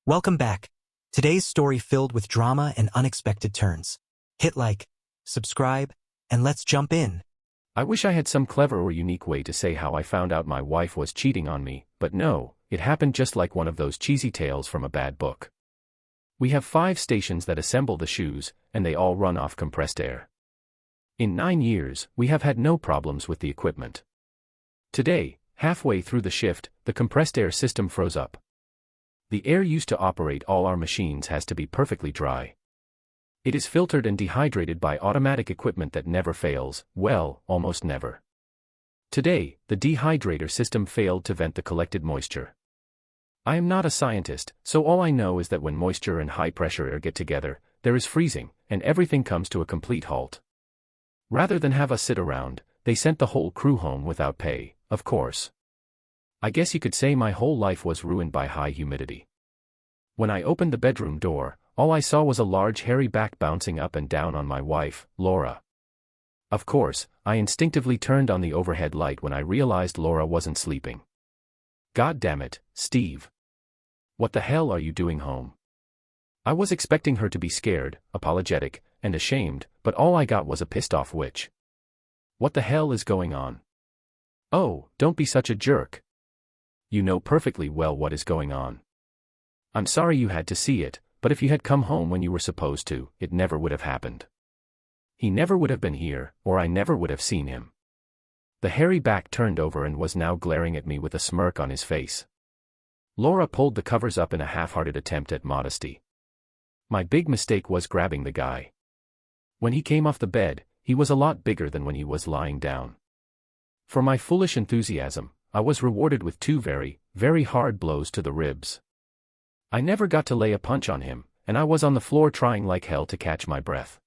Welcome back. Today's story filled with drama and unexpected turns. Hit like, subscribe, and let's jump in. I wish I had some clever or unique way to say how I found out my wife was cheating on me, but no, it happened just like one of those cheesy tales from a bad book. We have 5 stations that assemble the shoes, and they all run off compressed air. In 9 years, we have had no problems with the equipment. Today, halfway through the shift, the compressed air system froze up. The air used to operate all our machines has to be perfectly dry. It is filtered and dehydrated by automatic equipment that never fails, well, almost never. Today, the dehydrator system failed to vent the collected moisture. I am not a scientist, so all I know is that when moisture and high-pressure air get together, there is freezing, and everything comes to a complete halt. Rather than have us sit around, they sent the whole crew home without pay, of course. I guess you could say my whole life was ruined by high humidity. When I opened the bedroom door, all I saw was a large hairy back bouncing up and down on my wife, Laura. Of course, I instinctively turned on the overhead light when I realized Laura wasn't sleeping. God damn it, Steve. What the hell are you doing home? I was expecting her to be scared, apologetic, and ashamed, but all I got was a pissed-off witch. What the hell is going on? Oh, don't be such a jerk. You know perfectly well what is going on. I'm sorry you had to see it, but if you had come home when you were supposed to, it never would have happened. He never would have been here, or I never would have seen him. The hairy back turned over and was now glaring at me with a smirk on his face. Laura pulled the covers up in a half-hearted attempt at modesty. My big mistake was grabbing the guy. When he came off the bed, he was a lot bigger than when he was lying down. For my foolish enthusiasm, I was rewarded with 2 very, very hard blows to the ribs. I never got to lay a punch on him, and I was on the floor trying like hell to catch my breath.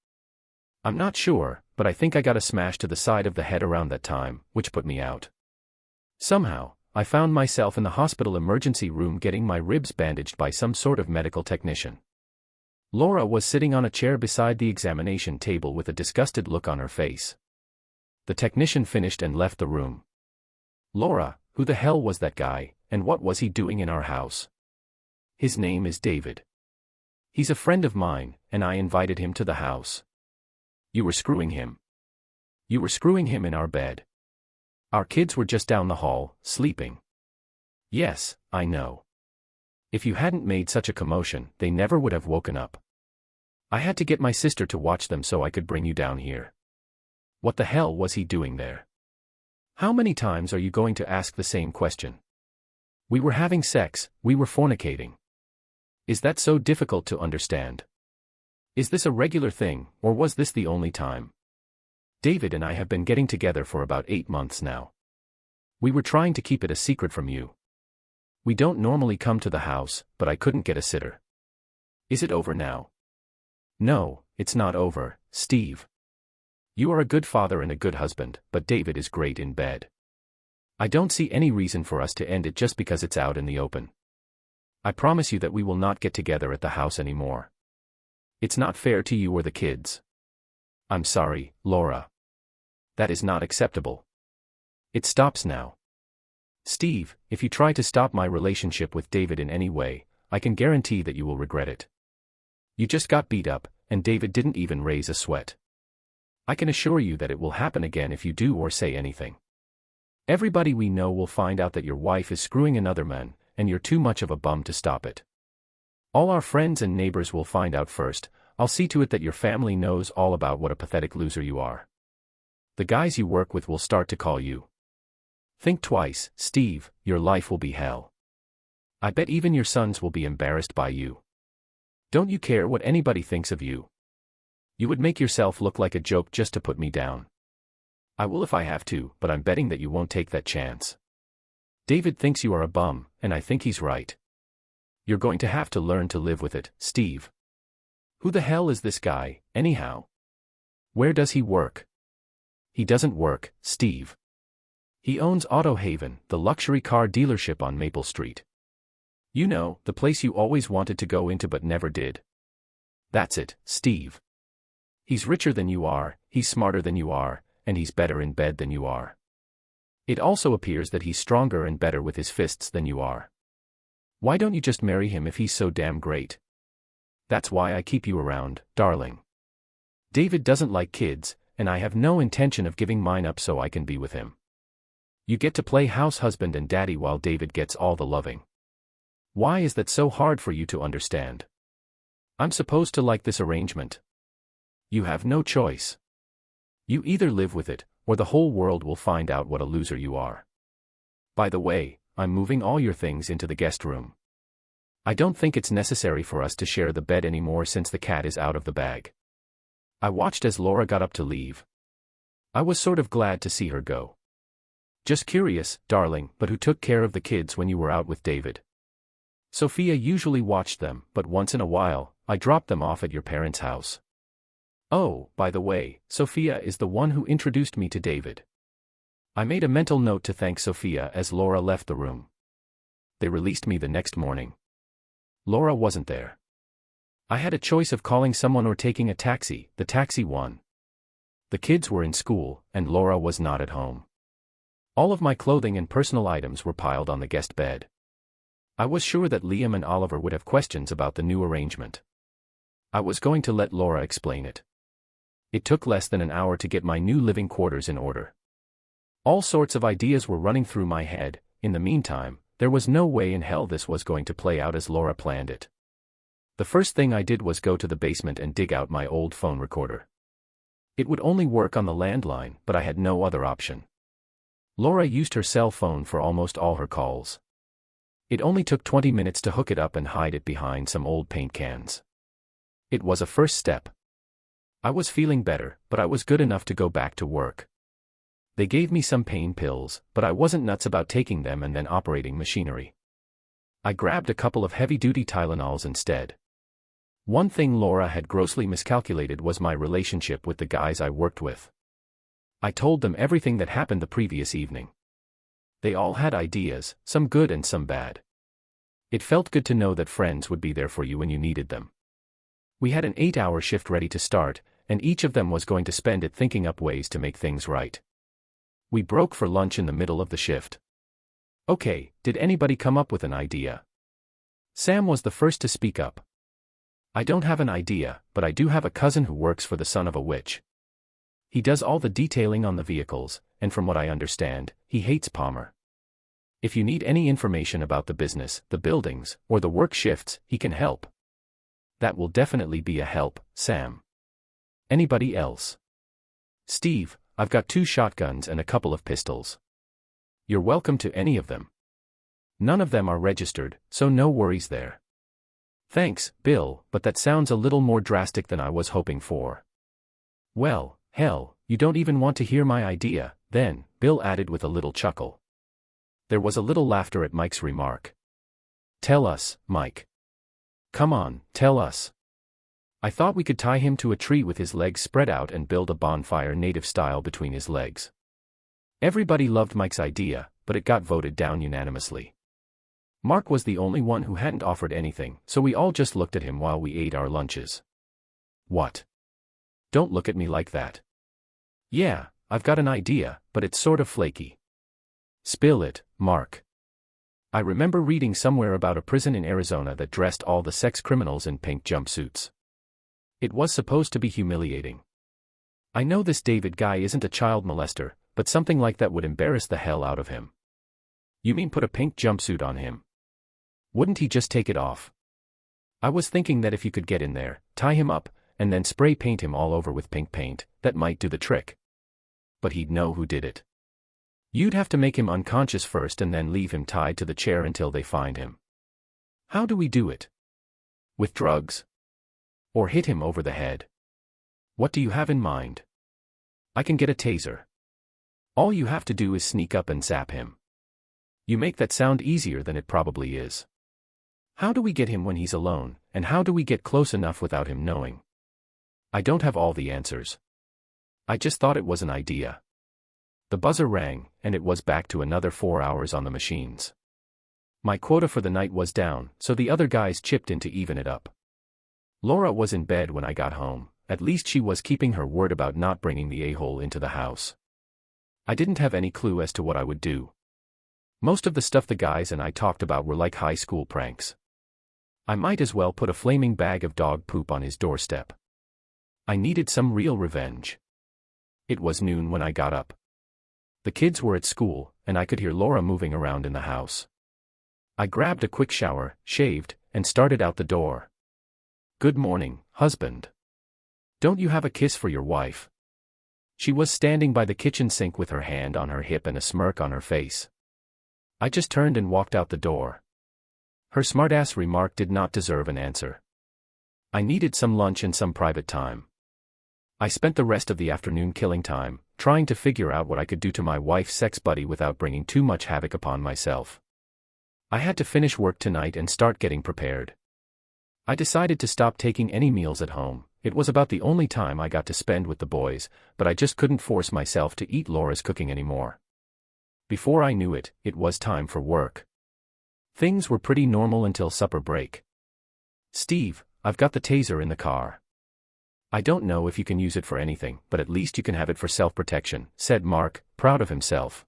I'm not sure, but I think I got a smash to the side of the head around that time, which put me out. Somehow, I found myself in the hospital emergency room getting my ribs bandaged by some sort of medical technician. Laura was sitting on a chair beside the examination table with a disgusted look on her face. The technician finished and left the room. Laura, who the hell was that guy, and what was he doing in our house? His name is David. He's a friend of mine, and I invited him to the house. You were screwing him. You were screwing him in our bed. Our kids were just down the hall, sleeping. Yes, I know. If you hadn't made such a commotion, they never would have woken up. I had to get my sister to watch them so I could bring you down here. What the hell was he doing there? How many times are you going to ask the same question? We were having sex, we were fornicating. Is that so difficult to understand? Is this a regular thing, or was this the only time? David and I have been getting together for about 8 months now. We were trying to keep it a secret from you. We don't normally come to the house, but I couldn't get a sitter. Is it over now? No, it's not over, Steve. You are a good father and a good husband, but David is great in bed. I don't see any reason for us to end it just because it's out in the open. I promise you that we will not get together at the house anymore. It's not fair to you or the kids. I'm sorry, Laura. That is not acceptable. It stops now. Steve, if you try to stop my relationship with David in any way, I can guarantee that you will regret it. You just got beat up, and David didn't even raise a sweat. I can assure you that it will happen again if you do or say anything. Everybody we know will find out that your wife is screwing another man, and you're too much of a bum to stop it. All our friends and neighbors will find out first. I'll see to it that your family knows all about what a pathetic loser you are. The guys you work with will start to call you. Think twice, Steve, your life will be hell. I bet even your sons will be embarrassed by you. Don't you care what anybody thinks of you? You would make yourself look like a joke just to put me down. I will if I have to, but I'm betting that you won't take that chance. David thinks you are a bum, and I think he's right. You're going to have to learn to live with it, Steve. Who the hell is this guy, anyhow? Where does he work? He doesn't work, Steve. He owns Auto Haven, the luxury car dealership on Maple Street. You know, the place you always wanted to go into but never did. That's it, Steve. He's richer than you are, he's smarter than you are, and he's better in bed than you are. It also appears that he's stronger and better with his fists than you are. Why don't you just marry him if he's so damn great? That's why I keep you around, darling. David doesn't like kids, and I have no intention of giving mine up so I can be with him. You get to play house husband and daddy while David gets all the loving. Why is that so hard for you to understand? I'm supposed to like this arrangement. You have no choice. You either live with it, or the whole world will find out what a loser you are. By the way, I'm moving all your things into the guest room. I don't think it's necessary for us to share the bed anymore since the cat is out of the bag. I watched as Laura got up to leave. I was sort of glad to see her go. Just curious, darling, but who took care of the kids when you were out with David? Sophia usually watched them, but once in a while, I dropped them off at your parents' house. Oh, by the way, Sophia is the one who introduced me to David. I made a mental note to thank Sophia as Laura left the room. They released me the next morning. Laura wasn't there. I had a choice of calling someone or taking a taxi. The taxi won. The kids were in school, and Laura was not at home. All of my clothing and personal items were piled on the guest bed. I was sure that Liam and Oliver would have questions about the new arrangement. I was going to let Laura explain it. It took less than an hour to get my new living quarters in order. All sorts of ideas were running through my head. In the meantime, there was no way in hell this was going to play out as Laura planned it. The first thing I did was go to the basement and dig out my old phone recorder. It would only work on the landline, but I had no other option. Laura used her cell phone for almost all her calls. It only took 20 minutes to hook it up and hide it behind some old paint cans. It was a first step. I was feeling better, but I was good enough to go back to work. They gave me some pain pills, but I wasn't nuts about taking them and then operating machinery. I grabbed a couple of heavy-duty Tylenols instead. One thing Laura had grossly miscalculated was my relationship with the guys I worked with. I told them everything that happened the previous evening. They all had ideas, some good and some bad. It felt good to know that friends would be there for you when you needed them. We had an 8-hour shift ready to start, and each of them was going to spend it thinking up ways to make things right. We broke for lunch in the middle of the shift. Okay, did anybody come up with an idea? Sam was the first to speak up. I don't have an idea, but I do have a cousin who works for the son of a witch. He does all the detailing on the vehicles, and from what I understand, he hates Palmer. If you need any information about the business, the buildings, or the work shifts, he can help. That will definitely be a help, Sam. Anybody else? Steve, I've got 2 shotguns and a couple of pistols. You're welcome to any of them. None of them are registered, so no worries there. Thanks, Bill, but that sounds a little more drastic than I was hoping for. Well, hell, you don't even want to hear my idea, then, Bill added with a little chuckle. There was a little laughter at Mike's remark. Tell us, Mike. Come on, tell us. I thought we could tie him to a tree with his legs spread out and build a bonfire native style between his legs. Everybody loved Mike's idea, but it got voted down unanimously. Mark was the only one who hadn't offered anything, so we all just looked at him while we ate our lunches. What? Don't look at me like that. Yeah, I've got an idea, but it's sort of flaky. Spill it, Mark. I remember reading somewhere about a prison in Arizona that dressed all the sex criminals in pink jumpsuits. It was supposed to be humiliating. I know this David guy isn't a child molester, but something like that would embarrass the hell out of him. You mean put a pink jumpsuit on him? Wouldn't he just take it off? I was thinking that if you could get in there, tie him up, and then spray paint him all over with pink paint, that might do the trick. But he'd know who did it. You'd have to make him unconscious first and then leave him tied to the chair until they find him. How do we do it? With drugs? Or hit him over the head? What do you have in mind? I can get a taser. All you have to do is sneak up and zap him. You make that sound easier than it probably is. How do we get him when he's alone, and how do we get close enough without him knowing? I don't have all the answers. I just thought it was an idea. The buzzer rang, and it was back to another 4 hours on the machines. My quota for the night was down, so the other guys chipped in to even it up. Laura was in bed when I got home. At least she was keeping her word about not bringing the a-hole into the house. I didn't have any clue as to what I would do. Most of the stuff the guys and I talked about were like high school pranks. I might as well put a flaming bag of dog poop on his doorstep. I needed some real revenge. It was noon when I got up. The kids were at school, and I could hear Laura moving around in the house. I grabbed a quick shower, shaved, and started out the door. "Good morning, husband. Don't you have a kiss for your wife?" She was standing by the kitchen sink with her hand on her hip and a smirk on her face. I just turned and walked out the door. Her smartass remark did not deserve an answer. I needed some lunch and some private time. I spent the rest of the afternoon killing time, trying to figure out what I could do to my wife's sex buddy without bringing too much havoc upon myself. I had to finish work tonight and start getting prepared. I decided to stop taking any meals at home. It was about the only time I got to spend with the boys, but I just couldn't force myself to eat Laura's cooking anymore. Before I knew it, it was time for work. Things were pretty normal until supper break. "Steve, I've got the taser in the car. I don't know if you can use it for anything, but at least you can have it for self-protection," said Mark, proud of himself.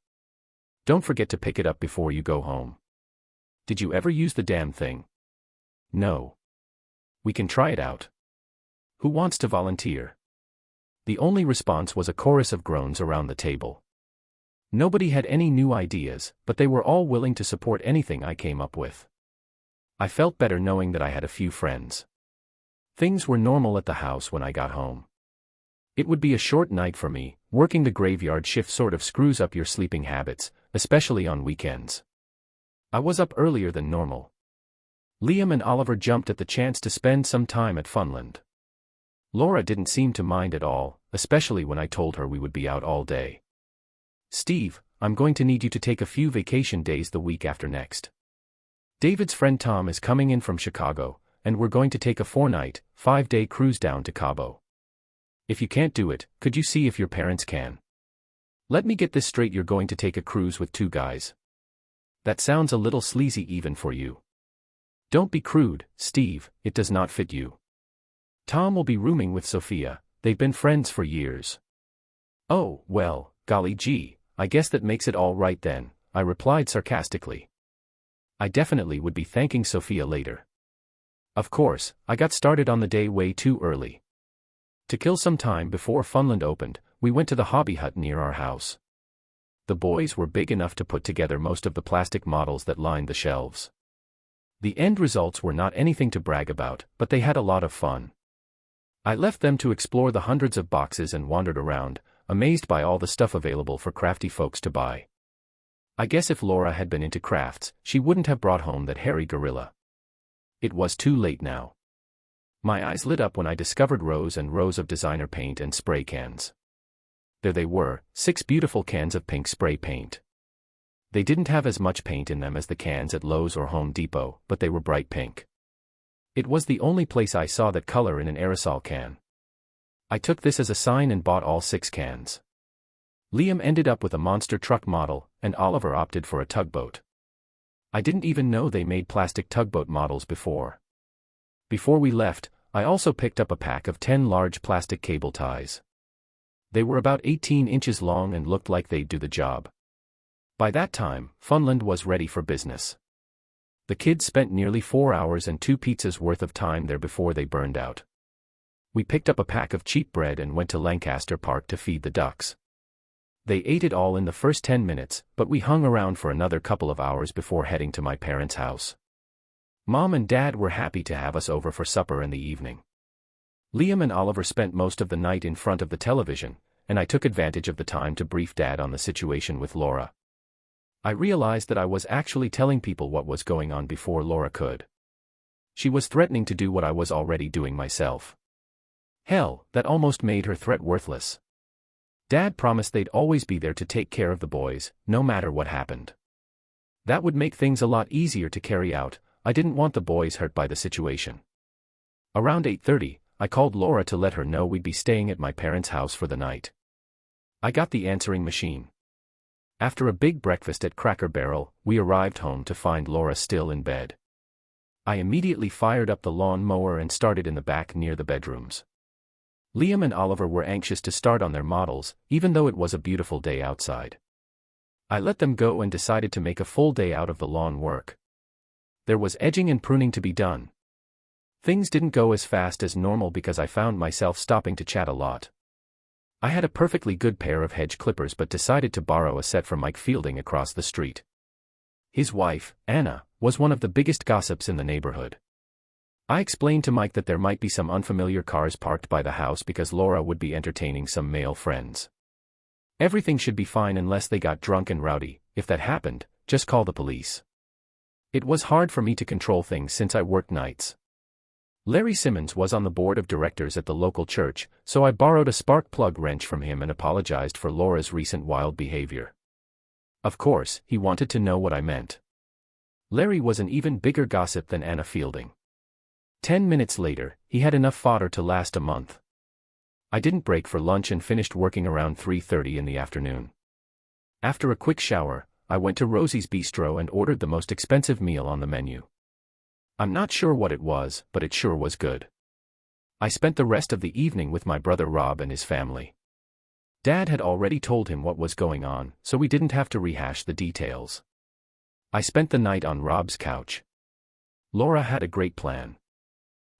"Don't forget to pick it up before you go home." "Did you ever use the damn thing?" "No." "We can try it out. Who wants to volunteer?" The only response was a chorus of groans around the table. Nobody had any new ideas, but they were all willing to support anything I came up with. I felt better knowing that I had a few friends. Things were normal at the house when I got home. It would be a short night for me. Working the graveyard shift sort of screws up your sleeping habits, especially on weekends. I was up earlier than normal. Liam and Oliver jumped at the chance to spend some time at Funland. Laura didn't seem to mind at all, especially when I told her we would be out all day. "Steve, I'm going to need you to take a few vacation days the week after next. David's friend Tom is coming in from Chicago, and we're going to take a 4-night, 5-day cruise down to Cabo. If you can't do it, could you see if your parents can? Let me get this straight, you're going to take a cruise with 2 guys. That sounds a little sleazy even for you. Don't be crude, Steve, it does not fit you. Tom will be rooming with Sophia, they've been friends for years." "Oh, well, golly gee, I guess that makes it all right then," I replied sarcastically. I definitely would be thanking Sophia later. Of course, I got started on the day way too early. To kill some time before Funland opened, we went to the hobby hut near our house. The boys were big enough to put together most of the plastic models that lined the shelves. The end results were not anything to brag about, but they had a lot of fun. I left them to explore the hundreds of boxes and wandered around, amazed by all the stuff available for crafty folks to buy. I guess if Laura had been into crafts, she wouldn't have brought home that hairy gorilla. It was too late now. My eyes lit up when I discovered rows and rows of designer paint and spray cans. There they were, 6 beautiful cans of pink spray paint. They didn't have as much paint in them as the cans at Lowe's or Home Depot, but they were bright pink. It was the only place I saw that color in an aerosol can. I took this as a sign and bought all 6 cans. Liam ended up with a monster truck model, and Oliver opted for a tugboat. I didn't even know they made plastic tugboat models before. Before we left, I also picked up a pack of 10 large plastic cable ties. They were about 18 inches long and looked like they'd do the job. By that time, Funland was ready for business. The kids spent nearly 4 hours and 2 pizzas worth of time there before they burned out. We picked up a pack of cheap bread and went to Lancaster Park to feed the ducks. They ate it all in the first 10 minutes, but we hung around for another couple of hours before heading to my parents' house. Mom and Dad were happy to have us over for supper in the evening. Liam and Oliver spent most of the night in front of the television, and I took advantage of the time to brief Dad on the situation with Laura. I realized that I was actually telling people what was going on before Laura could. She was threatening to do what I was already doing myself. Hell, that almost made her threat worthless. Dad promised they'd always be there to take care of the boys, no matter what happened. That would make things a lot easier to carry out. I didn't want the boys hurt by the situation. Around 8:30, I called Laura to let her know we'd be staying at my parents' house for the night. I got the answering machine. After a big breakfast at Cracker Barrel, we arrived home to find Laura still in bed. I immediately fired up the lawn mower and started in the back near the bedrooms. Liam and Oliver were anxious to start on their models, even though it was a beautiful day outside. I let them go and decided to make a full day out of the lawn work. There was edging and pruning to be done. Things didn't go as fast as normal because I found myself stopping to chat a lot. I had a perfectly good pair of hedge clippers but decided to borrow a set from Mike Fielding across the street. His wife, Anna, was one of the biggest gossips in the neighborhood. I explained to Mike that there might be some unfamiliar cars parked by the house because Laura would be entertaining some male friends. Everything should be fine unless they got drunk and rowdy. If that happened, just call the police. It was hard for me to control things since I worked nights. Larry Simmons was on the board of directors at the local church, so I borrowed a spark plug wrench from him and apologized for Laura's recent wild behavior. Of course, he wanted to know what I meant. Larry was an even bigger gossip than Anna Fielding. 10 minutes later, he had enough fodder to last a month. I didn't break for lunch and finished working around 3:30 in the afternoon. After a quick shower, I went to Rosie's Bistro and ordered the most expensive meal on the menu. I'm not sure what it was, but it sure was good. I spent the rest of the evening with my brother Rob and his family. Dad had already told him what was going on, so we didn't have to rehash the details. I spent the night on Rob's couch. Laura had a great plan.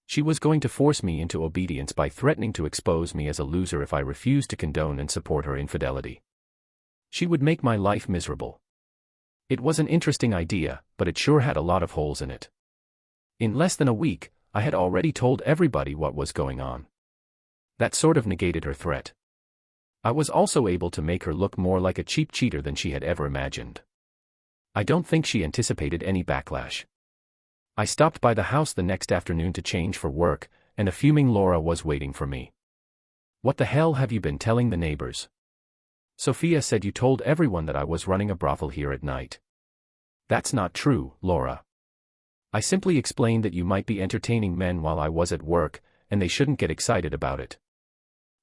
She was going to force me into obedience by threatening to expose me as a loser if I refused to condone and support her infidelity. She would make my life miserable. It was an interesting idea, but it sure had a lot of holes in it. In less than a week, I had already told everybody what was going on. That sort of negated her threat. I was also able to make her look more like a cheap cheater than she had ever imagined. I don't think she anticipated any backlash. I stopped by the house the next afternoon to change for work, and a fuming Laura was waiting for me. "What the hell have you been telling the neighbors?" "Sophia said you told everyone that I was running a brothel here at night." "That's not true, Laura. I simply explained that you might be entertaining men while I was at work, and they shouldn't get excited about it."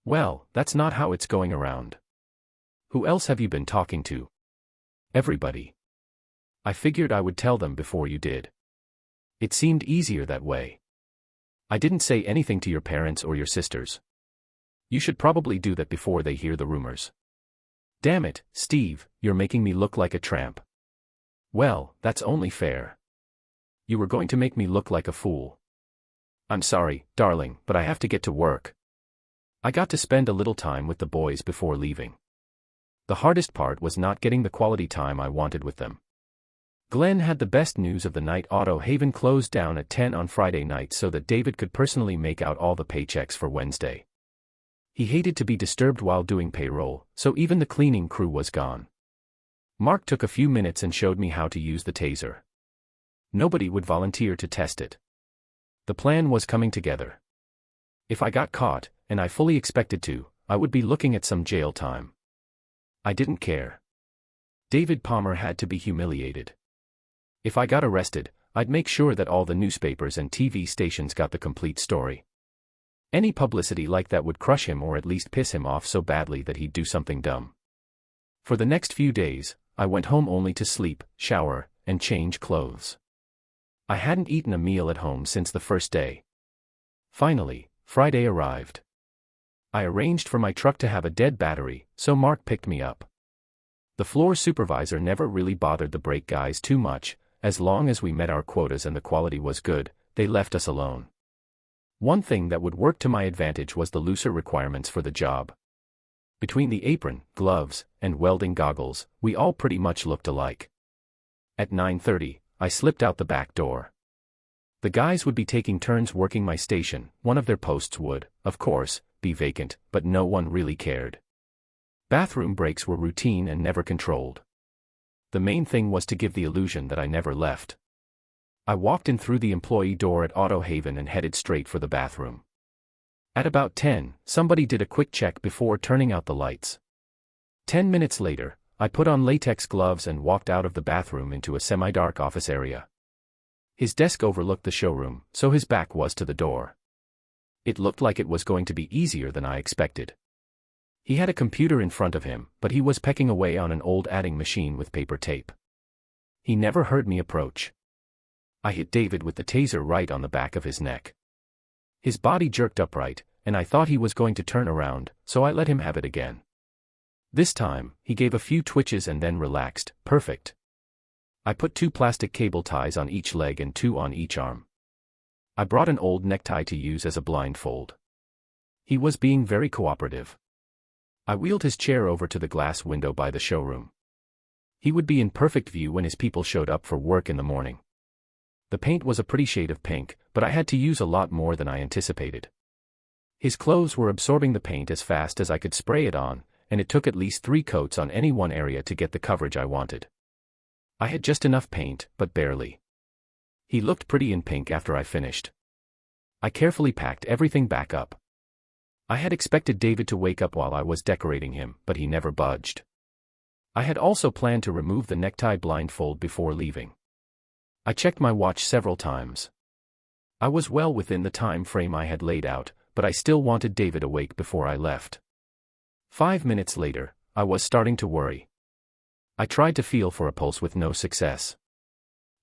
"Well, that's not how it's going around." "Who else have you been talking to?" "Everybody. I figured I would tell them before you did. It seemed easier that way. I didn't say anything to your parents or your sisters. You should probably do that before they hear the rumors." "Damn it, Steve, you're making me look like a tramp." "Well, that's only fair. You were going to make me look like a fool." "I'm sorry, darling, but I have to get to work." I got to spend a little time with the boys before leaving. The hardest part was not getting the quality time I wanted with them. Glenn had the best news of the night. Auto Haven closed down at 10 on Friday night so that David could personally make out all the paychecks for Wednesday. He hated to be disturbed while doing payroll, so even the cleaning crew was gone. Mark took a few minutes and showed me how to use the taser. Nobody would volunteer to test it. The plan was coming together. If I got caught, and I fully expected to, I would be looking at some jail time. I didn't care. David Palmer had to be humiliated. If I got arrested, I'd make sure that all the newspapers and TV stations got the complete story. Any publicity like that would crush him or at least piss him off so badly that he'd do something dumb. For the next few days, I went home only to sleep, shower, and change clothes. I hadn't eaten a meal at home since the first day. Finally, Friday arrived. I arranged for my truck to have a dead battery, so Mark picked me up. The floor supervisor never really bothered the brake guys too much. As long as we met our quotas and the quality was good, they left us alone. One thing that would work to my advantage was the looser requirements for the job. Between the apron, gloves, and welding goggles, we all pretty much looked alike. At 9:30, I slipped out the back door. The guys would be taking turns working my station. One of their posts would, of course, be vacant, but no one really cared. Bathroom breaks were routine and never controlled. The main thing was to give the illusion that I never left. I walked in through the employee door at Auto Haven and headed straight for the bathroom. At about 10, somebody did a quick check before turning out the lights. 10 minutes later, I put on latex gloves and walked out of the bathroom into a semi-dark office area. His desk overlooked the showroom, so his back was to the door. It looked like it was going to be easier than I expected. He had a computer in front of him, but he was pecking away on an old adding machine with paper tape. He never heard me approach. I hit David with the taser right on the back of his neck. His body jerked upright, and I thought he was going to turn around, so I let him have it again. This time, he gave a few twitches and then relaxed. Perfect. I put 2 plastic cable ties on each leg and 2 on each arm. I brought an old necktie to use as a blindfold. He was being very cooperative. I wheeled his chair over to the glass window by the showroom. He would be in perfect view when his people showed up for work in the morning. The paint was a pretty shade of pink, but I had to use a lot more than I anticipated. His clothes were absorbing the paint as fast as I could spray it on, and it took at least 3 coats on any one area to get the coverage I wanted. I had just enough paint, but barely. He looked pretty in pink after I finished. I carefully packed everything back up. I had expected David to wake up while I was decorating him, but he never budged. I had also planned to remove the necktie blindfold before leaving. I checked my watch several times. I was well within the time frame I had laid out, but I still wanted David awake before I left. 5 minutes later, I was starting to worry. I tried to feel for a pulse with no success.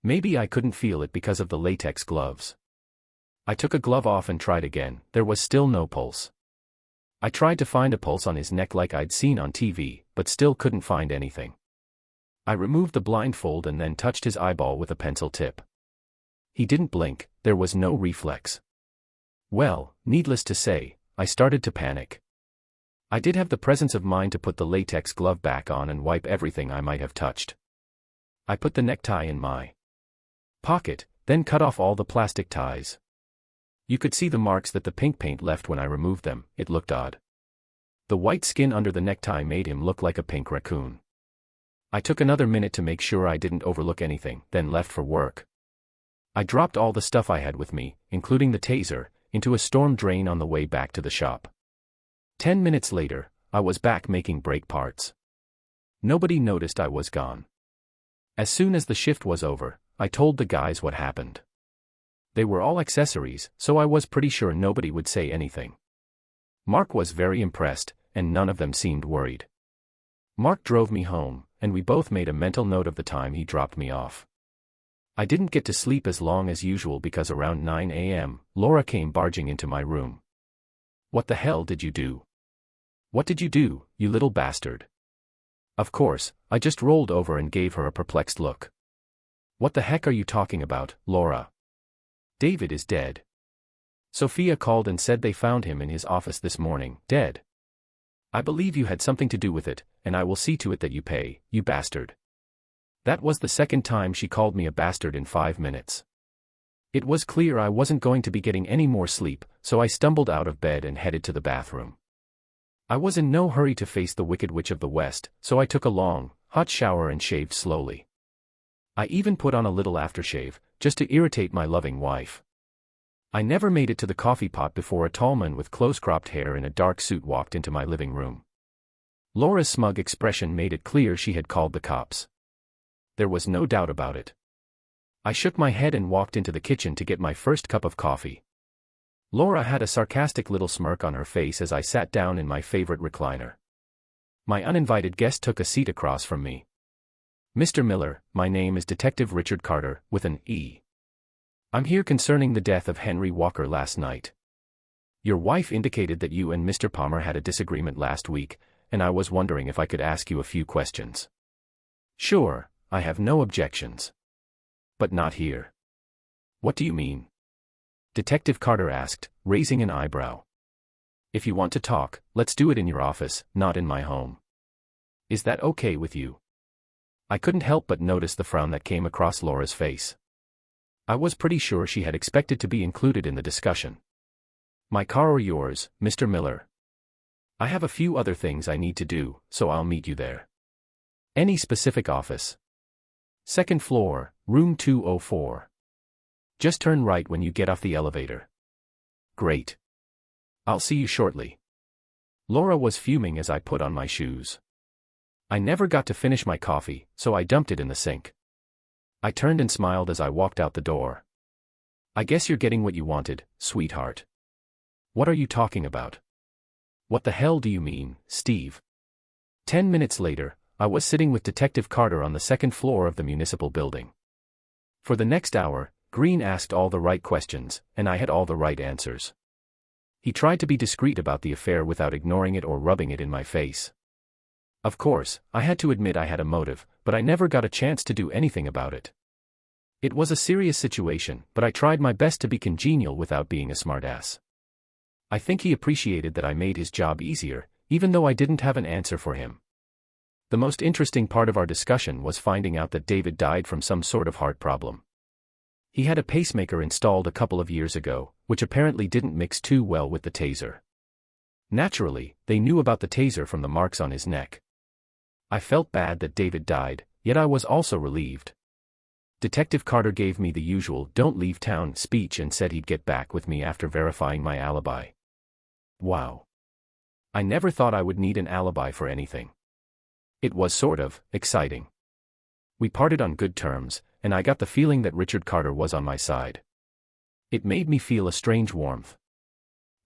Maybe I couldn't feel it because of the latex gloves. I took a glove off and tried again. There was still no pulse. I tried to find a pulse on his neck like I'd seen on TV, but still couldn't find anything. I removed the blindfold and then touched his eyeball with a pencil tip. He didn't blink, there was no reflex. Well, needless to say, I started to panic. I did have the presence of mind to put the latex glove back on and wipe everything I might have touched. I put the necktie in my pocket, then cut off all the plastic ties. You could see the marks that the pink paint left when I removed them. It looked odd. The white skin under the necktie made him look like a pink raccoon. I took another minute to make sure I didn't overlook anything, then left for work. I dropped all the stuff I had with me, including the taser, into a storm drain on the way back to the shop. 10 minutes later, I was back making brake parts. Nobody noticed I was gone. As soon as the shift was over, I told the guys what happened. They were all accessories, so I was pretty sure nobody would say anything. Mark was very impressed, and none of them seemed worried. Mark drove me home, and we both made a mental note of the time he dropped me off. I didn't get to sleep as long as usual because around 9 a.m., Laura came barging into my room. "What the hell did you do? What did you do, you little bastard?" Of course, I just rolled over and gave her a perplexed look. "What the heck are you talking about, Laura? David is dead. Sophia called and said they found him in his office this morning, dead. I believe you had something to do with it, and I will see to it that you pay, you bastard." That was the second time she called me a bastard in 5 minutes. It was clear I wasn't going to be getting any more sleep, so I stumbled out of bed and headed to the bathroom. I was in no hurry to face the Wicked Witch of the West, so I took a long, hot shower and shaved slowly. I even put on a little aftershave, just to irritate my loving wife. I never made it to the coffee pot before a tall man with close-cropped hair in a dark suit walked into my living room. Laura's smug expression made it clear she had called the cops. There was no doubt about it. I shook my head and walked into the kitchen to get my first cup of coffee. Laura had a sarcastic little smirk on her face as I sat down in my favorite recliner. My uninvited guest took a seat across from me. "Mr. Miller, my name is Detective Richard Carter, with an E. I'm here concerning the death of Henry Walker last night. Your wife indicated that you and Mr. Palmer had a disagreement last week, and I was wondering if I could ask you a few questions." "Sure, I have no objections. But not here." "What do you mean?" Detective Carter asked, raising an eyebrow. "If you want to talk, let's do it in your office, not in my home. Is that okay with you?" I couldn't help but notice the frown that came across Laura's face. I was pretty sure she had expected to be included in the discussion. "My car or yours, Mr. Miller? I have a few other things I need to do, so I'll meet you there." "Any specific office?" "Second floor, room 204. Just turn right when you get off the elevator." "Great. I'll see you shortly." Laura was fuming as I put on my shoes. I never got to finish my coffee, so I dumped it in the sink. I turned and smiled as I walked out the door. "I guess you're getting what you wanted, sweetheart." "What are you talking about?" "What the hell do you mean, Steve?" 10 minutes later, I was sitting with Detective Carter on the second floor of the municipal building. For the next hour, Green asked all the right questions, and I had all the right answers. He tried to be discreet about the affair without ignoring it or rubbing it in my face. Of course, I had to admit I had a motive, but I never got a chance to do anything about it. It was a serious situation, but I tried my best to be congenial without being a smartass. I think he appreciated that I made his job easier, even though I didn't have an answer for him. The most interesting part of our discussion was finding out that David died from some sort of heart problem. He had a pacemaker installed a couple of years ago, which apparently didn't mix too well with the taser. Naturally, they knew about the taser from the marks on his neck. I felt bad that David died, yet I was also relieved. Detective Carter gave me the usual "don't leave town" speech and said he'd get back with me after verifying my alibi. Wow. I never thought I would need an alibi for anything. It was sort of exciting. We parted on good terms, and I got the feeling that Richard Carter was on my side. It made me feel a strange warmth.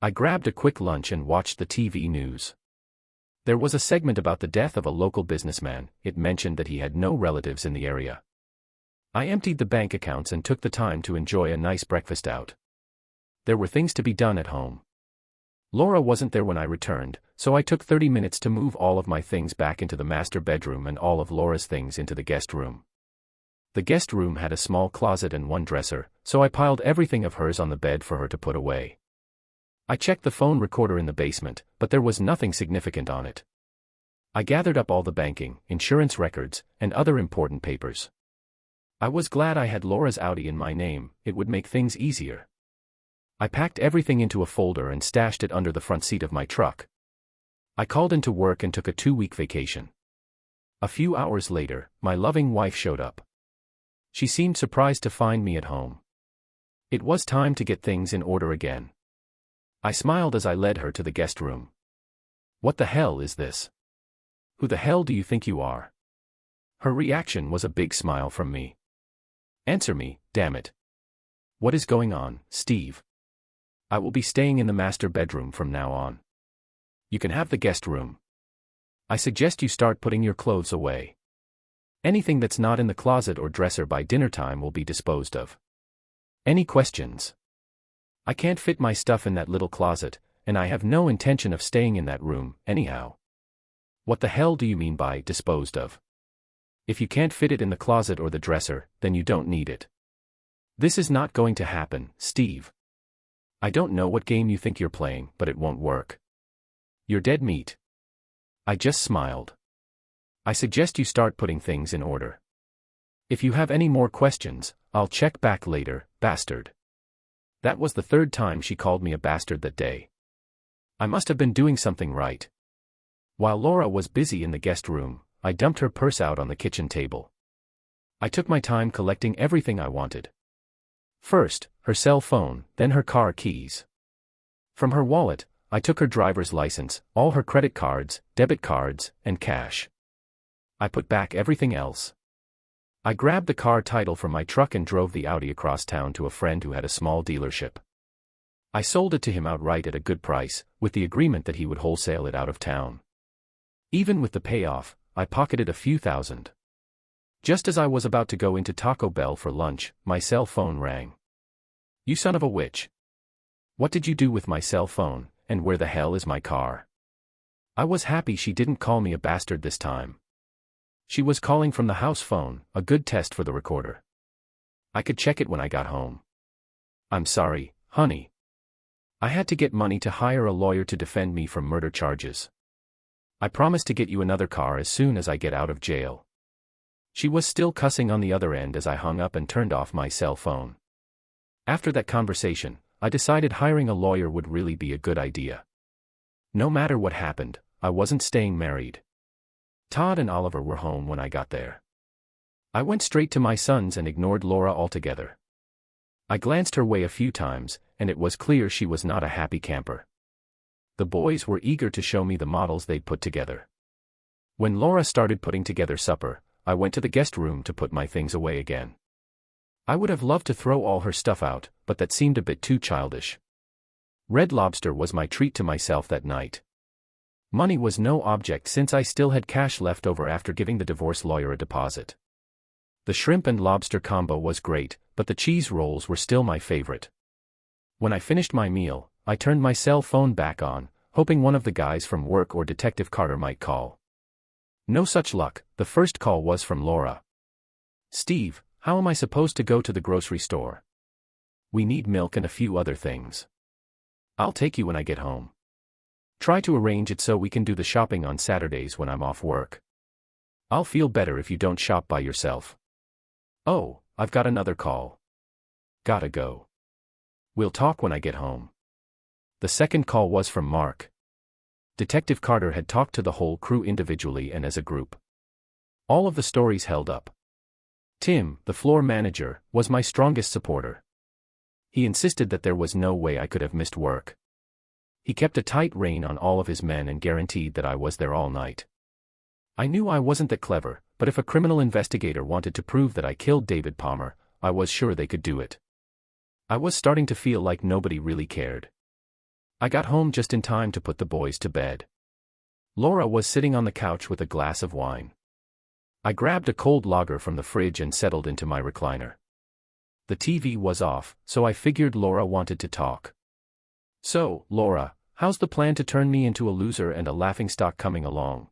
I grabbed a quick lunch and watched the TV news. There was a segment about the death of a local businessman. It mentioned that he had no relatives in the area. I emptied the bank accounts and took the time to enjoy a nice breakfast out. There were things to be done at home. Laura wasn't there when I returned, so I took 30 minutes to move all of my things back into the master bedroom and all of Laura's things into the guest room. The guest room had a small closet and one dresser, so I piled everything of hers on the bed for her to put away. I checked the phone recorder in the basement, but there was nothing significant on it. I gathered up all the banking, insurance records, and other important papers. I was glad I had Laura's Audi in my name. It would make things easier. I packed everything into a folder and stashed it under the front seat of my truck. I called into work and took a 2-week vacation. A few hours later, my loving wife showed up. She seemed surprised to find me at home. It was time to get things in order again. I smiled as I led her to the guest room. "What the hell is this? Who the hell do you think you are?" Her reaction was a big smile from me. "Answer me, damn it. What is going on, Steve? I will be staying in the master bedroom from now on. You can have the guest room. I suggest you start putting your clothes away. Anything that's not in the closet or dresser by dinner time will be disposed of. Any questions? I can't fit my stuff in that little closet, and I have no intention of staying in that room, anyhow." "What the hell do you mean by disposed of? If you can't fit it in the closet or the dresser, then you don't need it. This is not going to happen, Steve. I don't know what game you think you're playing, but it won't work. You're dead meat." I just smiled. "I suggest you start putting things in order. If you have any more questions, I'll check back later, bastard." That was the 3rd time she called me a bastard that day. I must have been doing something right. While Laura was busy in the guest room, I dumped her purse out on the kitchen table. I took my time collecting everything I wanted. First, her cell phone, then her car keys. From her wallet, I took her driver's license, all her credit cards, debit cards, and cash. I put back everything else. I grabbed the car title from my truck and drove the Audi across town to a friend who had a small dealership. I sold it to him outright at a good price, with the agreement that he would wholesale it out of town. Even with the payoff, I pocketed a few thousand. Just as I was about to go into Taco Bell for lunch, my cell phone rang. "You son of a witch. What did you do with my cell phone, and where the hell is my car?" I was happy she didn't call me a bastard this time. She was calling from the house phone, a good test for the recorder. I could check it when I got home. "I'm sorry, honey. I had to get money to hire a lawyer to defend me from murder charges. I promise to get you another car as soon as I get out of jail." She was still cussing on the other end as I hung up and turned off my cell phone. After that conversation, I decided hiring a lawyer would really be a good idea. No matter what happened, I wasn't staying married. Todd and Oliver were home when I got there. I went straight to my sons and ignored Laura altogether. I glanced her way a few times, and it was clear she was not a happy camper. The boys were eager to show me the models they'd put together. When Laura started putting together supper, I went to the guest room to put my things away again. I would have loved to throw all her stuff out, but that seemed a bit too childish. Red Lobster was my treat to myself that night. Money was no object since I still had cash left over after giving the divorce lawyer a deposit. The shrimp and lobster combo was great, but the cheese rolls were still my favorite. When I finished my meal, I turned my cell phone back on, hoping one of the guys from work or Detective Carter might call. No such luck. The first call was from Laura. "Steve, how am I supposed to go to the grocery store? We need milk and a few other things. I'll take you when I get home. Try to arrange it so we can do the shopping on Saturdays when I'm off work. I'll feel better if you don't shop by yourself." "Oh, I've got another call. Gotta go. We'll talk when I get home." The second call was from Mark. Detective Carter had talked to the whole crew individually and as a group. All of the stories held up. Tim, the floor manager, was my strongest supporter. He insisted that there was no way I could have missed work. He kept a tight rein on all of his men and guaranteed that I was there all night. I knew I wasn't that clever, but if a criminal investigator wanted to prove that I killed David Palmer, I was sure they could do it. I was starting to feel like nobody really cared. I got home just in time to put the boys to bed. Laura was sitting on the couch with a glass of wine. I grabbed a cold lager from the fridge and settled into my recliner. The TV was off, so I figured Laura wanted to talk. "So, Laura, how's the plan to turn me into a loser and a laughingstock coming along?"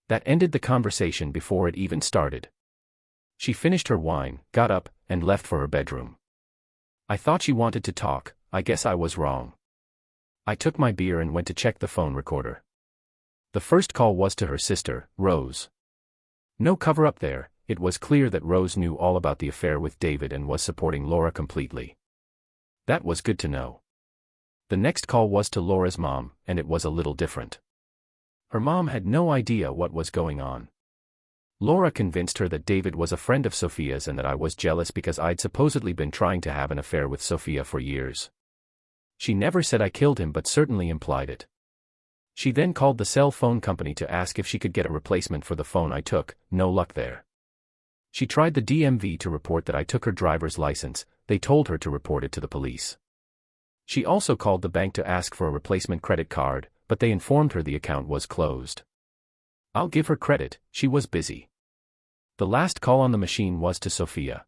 That ended the conversation before it even started. She finished her wine, got up, and left for her bedroom. I thought she wanted to talk. I guess I was wrong. I took my beer and went to check the phone recorder. The first call was to her sister, Rose. No cover-up there. It was clear that Rose knew all about the affair with David and was supporting Laura completely. That was good to know. The next call was to Laura's mom, and it was a little different. Her mom had no idea what was going on. Laura convinced her that David was a friend of Sophia's and that I was jealous because I'd supposedly been trying to have an affair with Sophia for years. She never said I killed him but certainly implied it. She then called the cell phone company to ask if she could get a replacement for the phone I took. No luck there. She tried the DMV to report that I took her driver's license. They told her to report it to the police. She also called the bank to ask for a replacement credit card, but they informed her the account was closed. I'll give her credit, she was busy. The last call on the machine was to Sophia.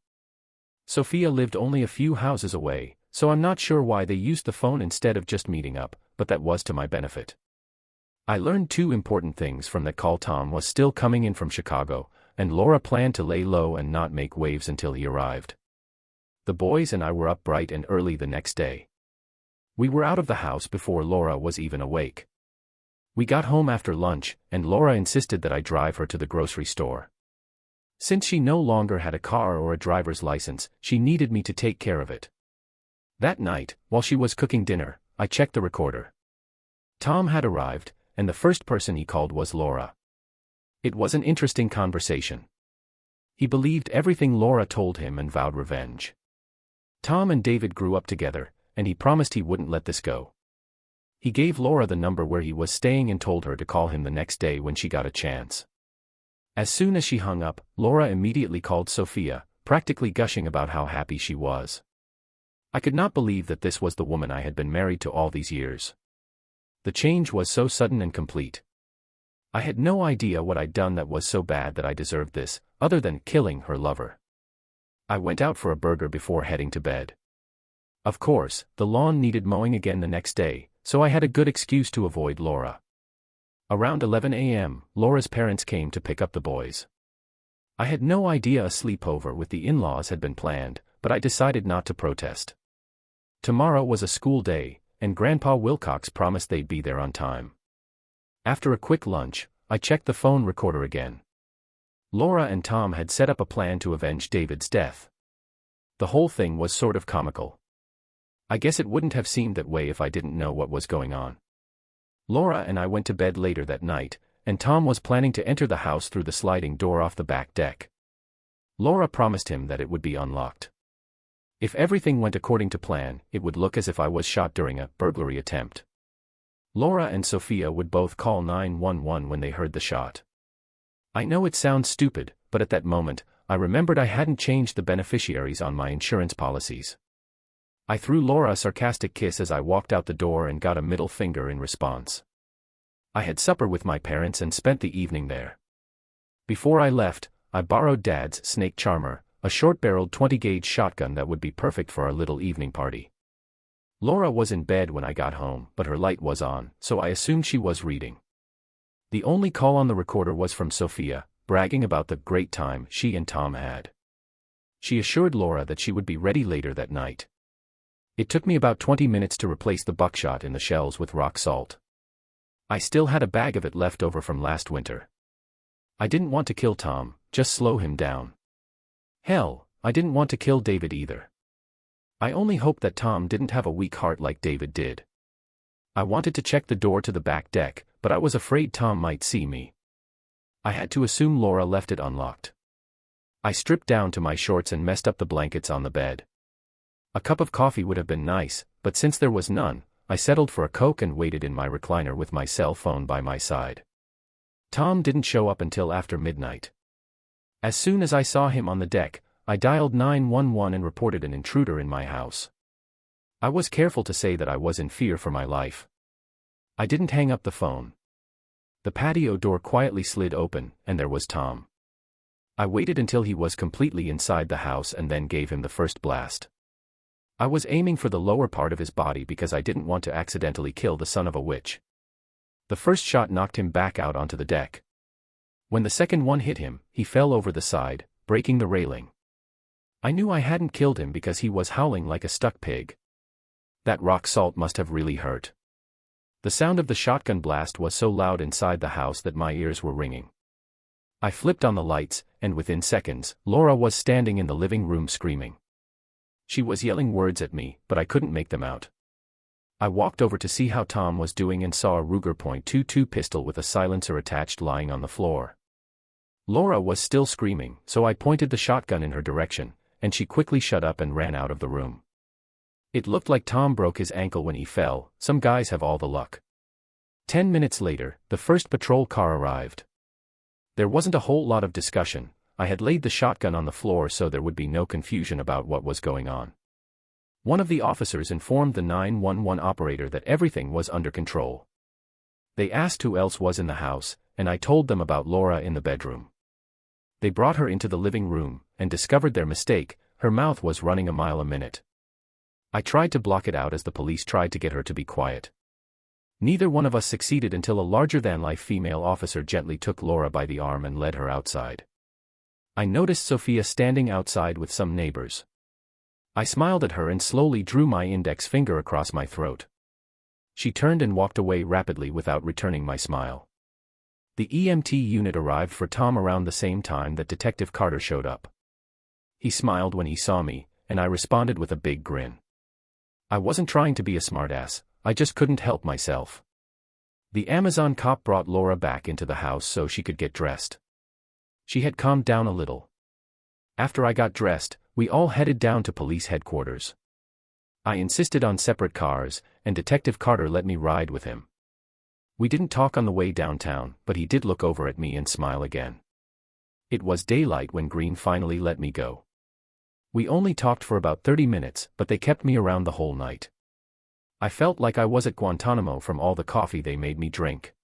Sophia lived only a few houses away, so I'm not sure why they used the phone instead of just meeting up, but that was to my benefit. I learned two important things from that call. Tom was still coming in from Chicago, and Laura planned to lay low and not make waves until he arrived. The boys and I were up bright and early the next day. We were out of the house before Laura was even awake. We got home after lunch, and Laura insisted that I drive her to the grocery store. Since she no longer had a car or a driver's license, she needed me to take care of it. That night, while she was cooking dinner, I checked the recorder. Tom had arrived, and the first person he called was Laura. It was an interesting conversation. He believed everything Laura told him and vowed revenge. Tom and David grew up together, and he promised he wouldn't let this go. He gave Laura the number where he was staying and told her to call him the next day when she got a chance. As soon as she hung up, Laura immediately called Sophia, practically gushing about how happy she was. I could not believe that this was the woman I had been married to all these years. The change was so sudden and complete. I had no idea what I'd done that was so bad that I deserved this, other than killing her lover. I went out for a burger before heading to bed. Of course, the lawn needed mowing again the next day, so I had a good excuse to avoid Laura. Around 11 a.m., Laura's parents came to pick up the boys. I had no idea a sleepover with the in-laws had been planned, but I decided not to protest. Tomorrow was a school day, and Grandpa Wilcox promised they'd be there on time. After a quick lunch, I checked the phone recorder again. Laura and Tom had set up a plan to avenge David's death. The whole thing was sort of comical. I guess it wouldn't have seemed that way if I didn't know what was going on. Laura and I went to bed later that night, and Tom was planning to enter the house through the sliding door off the back deck. Laura promised him that it would be unlocked. If everything went according to plan, it would look as if I was shot during a burglary attempt. Laura and Sophia would both call 911 when they heard the shot. I know it sounds stupid, but at that moment, I remembered I hadn't changed the beneficiaries on my insurance policies. I threw Laura a sarcastic kiss as I walked out the door and got a middle finger in response. I had supper with my parents and spent the evening there. Before I left, I borrowed Dad's snake charmer, a short-barreled 20-gauge shotgun that would be perfect for our little evening party. Laura was in bed when I got home, but her light was on, so I assumed she was reading. The only call on the recorder was from Sophia, bragging about the great time she and Tom had. She assured Laura that she would be ready later that night. It took me about 20 minutes to replace the buckshot in the shells with rock salt. I still had a bag of it left over from last winter. I didn't want to kill Tom, just slow him down. Hell, I didn't want to kill David either. I only hoped that Tom didn't have a weak heart like David did. I wanted to check the door to the back deck, but I was afraid Tom might see me. I had to assume Laura left it unlocked. I stripped down to my shorts and messed up the blankets on the bed. A cup of coffee would have been nice, but since there was none, I settled for a Coke and waited in my recliner with my cell phone by my side. Tom didn't show up until after midnight. As soon as I saw him on the deck, I dialed 911 and reported an intruder in my house. I was careful to say that I was in fear for my life. I didn't hang up the phone. The patio door quietly slid open, and there was Tom. I waited until he was completely inside the house and then gave him the first blast. I was aiming for the lower part of his body because I didn't want to accidentally kill the son of a witch. The first shot knocked him back out onto the deck. When the second one hit him, he fell over the side, breaking the railing. I knew I hadn't killed him because he was howling like a stuck pig. That rock salt must have really hurt. The sound of the shotgun blast was so loud inside the house that my ears were ringing. I flipped on the lights, and within seconds, Laura was standing in the living room screaming. She was yelling words at me, but I couldn't make them out. I walked over to see how Tom was doing and saw a Ruger .22 pistol with a silencer attached lying on the floor. Laura was still screaming, so I pointed the shotgun in her direction, and she quickly shut up and ran out of the room. It looked like Tom broke his ankle when he fell. Some guys have all the luck. 10 minutes later, the first patrol car arrived. There wasn't a whole lot of discussion. I had laid the shotgun on the floor so there would be no confusion about what was going on. One of the officers informed the 911 operator that everything was under control. They asked who else was in the house, and I told them about Laura in the bedroom. They brought her into the living room, and discovered their mistake. Her mouth was running a mile a minute. I tried to block it out as the police tried to get her to be quiet. Neither one of us succeeded until a larger-than-life female officer gently took Laura by the arm and led her outside. I noticed Sophia standing outside with some neighbors. I smiled at her and slowly drew my index finger across my throat. She turned and walked away rapidly without returning my smile. The EMT unit arrived for Tom around the same time that Detective Carter showed up. He smiled when he saw me, and I responded with a big grin. I wasn't trying to be a smartass, I just couldn't help myself. The Amazon cop brought Laura back into the house so she could get dressed. She had calmed down a little. After I got dressed, we all headed down to police headquarters. I insisted on separate cars, and Detective Carter let me ride with him. We didn't talk on the way downtown, but he did look over at me and smile again. It was daylight when Green finally let me go. We only talked for about 30 minutes, but they kept me around the whole night. I felt like I was at Guantanamo from all the coffee they made me drink.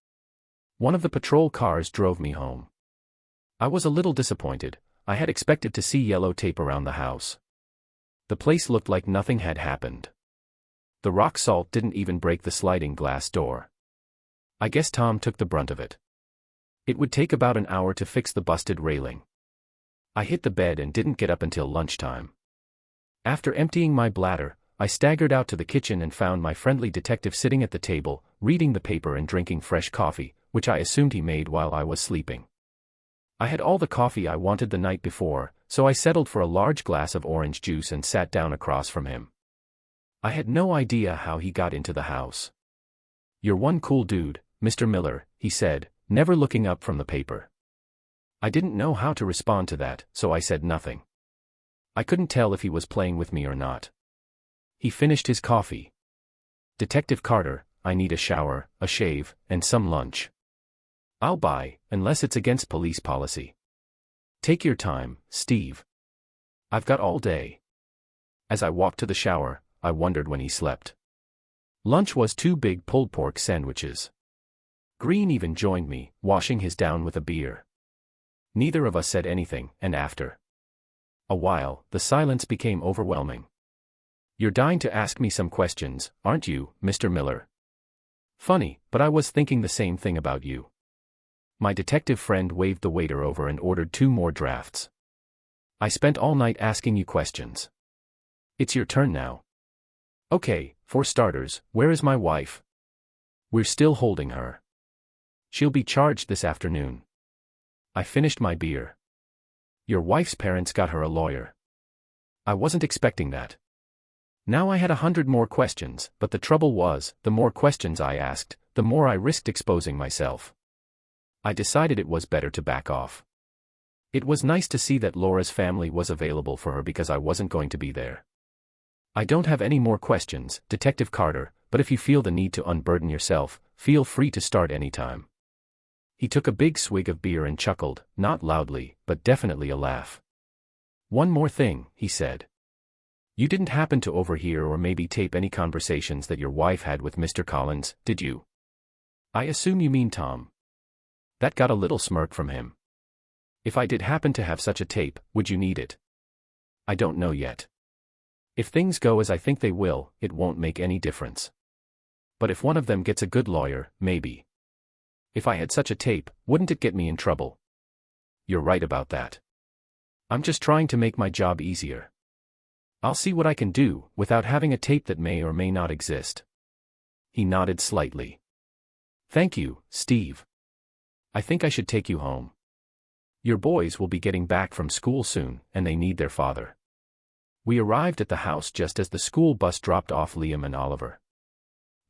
One of the patrol cars drove me home. I was a little disappointed. I had expected to see yellow tape around the house. The place looked like nothing had happened. The rock salt didn't even break the sliding glass door. I guess Tom took the brunt of it. It would take about an hour to fix the busted railing. I hit the bed and didn't get up until lunchtime. After emptying my bladder, I staggered out to the kitchen and found my friendly detective sitting at the table, reading the paper and drinking fresh coffee, which I assumed he made while I was sleeping. I had all the coffee I wanted the night before, so I settled for a large glass of orange juice and sat down across from him. I had no idea how he got into the house. "You're one cool dude, Mr. Miller," he said, never looking up from the paper. I didn't know how to respond to that, so I said nothing. I couldn't tell if he was playing with me or not. He finished his coffee. "Detective Carter, I need a shower, a shave, and some lunch." "I'll buy, unless it's against police policy." "Take your time, Steve. I've got all day." As I walked to the shower, I wondered when he slept. Lunch was 2 big pulled pork sandwiches. Green even joined me, washing his down with a beer. Neither of us said anything, and after a while, the silence became overwhelming. "You're dying to ask me some questions, aren't you, Mr. Miller?" "Funny, but I was thinking the same thing about you." My detective friend waved the waiter over and ordered 2 more drafts. I spent all night asking you questions. It's your turn now. Okay, for starters, where is my wife? We're still holding her. She'll be charged this afternoon. I finished my beer. Your wife's parents got her a lawyer. I wasn't expecting that. Now I had 100 more questions, but the trouble was, the more questions I asked, the more I risked exposing myself. I decided it was better to back off. It was nice to see that Laura's family was available for her because I wasn't going to be there. I don't have any more questions, Detective Carter, but if you feel the need to unburden yourself, feel free to start anytime. He took a big swig of beer and chuckled, not loudly, but definitely a laugh. One more thing, he said. You didn't happen to overhear or maybe tape any conversations that your wife had with Mr. Collins, did you? I assume you mean Tom. That got a little smirk from him. If I did happen to have such a tape, would you need it? I don't know yet. If things go as I think they will, it won't make any difference. But if one of them gets a good lawyer, maybe. If I had such a tape, wouldn't it get me in trouble? You're right about that. I'm just trying to make my job easier. I'll see what I can do, without having a tape that may or may not exist. He nodded slightly. Thank you, Steve. I think I should take you home. Your boys will be getting back from school soon, and they need their father. We arrived at the house just as the school bus dropped off Liam and Oliver.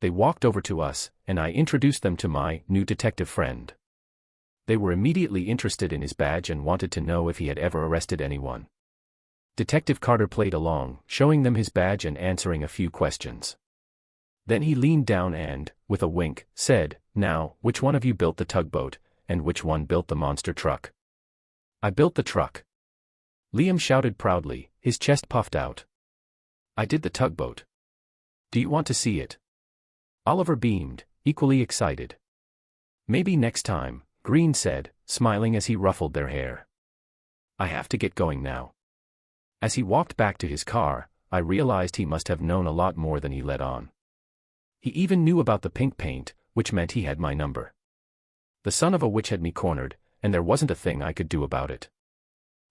They walked over to us, and I introduced them to my new detective friend. They were immediately interested in his badge and wanted to know if he had ever arrested anyone. Detective Carter played along, showing them his badge and answering a few questions. Then he leaned down and, with a wink, said, "Now, which one of you built the tugboat, and which one built the monster truck?" "I built the truck." Liam shouted proudly, his chest puffed out. "I did the tugboat. Do you want to see it?" Oliver beamed, equally excited. "Maybe next time," Green said, smiling as he ruffled their hair. "I have to get going now." As he walked back to his car, I realized he must have known a lot more than he let on. He even knew about the pink paint, which meant he had my number. The son of a witch had me cornered, and there wasn't a thing I could do about it.